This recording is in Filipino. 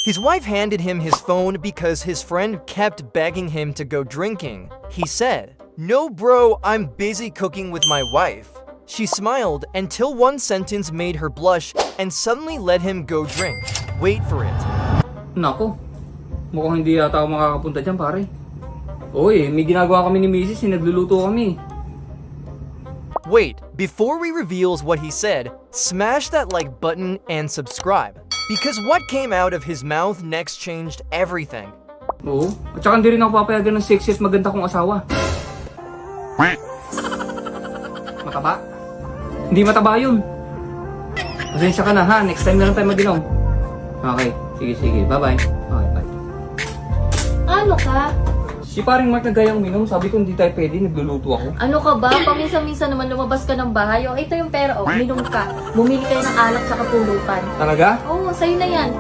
His wife handed him his phone because his friend kept begging him to go drinking. He said, "No bro, I'm busy cooking with my wife." She smiled until one sentence made her blush and suddenly let him go drink. Wait for it. Nako, mukhang hindi yata ako makakapunta dyan, pare. Oy, may ginagawa kami ni Mrs. Nagluluto kami. Wait, before we reveals what he said, smash that like button and subscribe. Because what came out of his mouth next changed everything. Oo, at saka hindi rin ako papayagan ng sexiest maganda kong asawa. Mataba? Hindi mataba yun. Pasensya ka na ha, next time na lang tayo mag-inom. Okay, sige, bye-bye. Okay, bye. Ano ka? Si paring Mark nagayang uminom, sabi ko hindi tayo pwede, nagluluto ako. Ano ka ba? Paminsan-minsan naman lumabas ka ng bahay. O, ito yung pera. O, uminom ka. Bumili kayo ng alak sa kapulutan. Talaga? Oo, sa'yo na yan.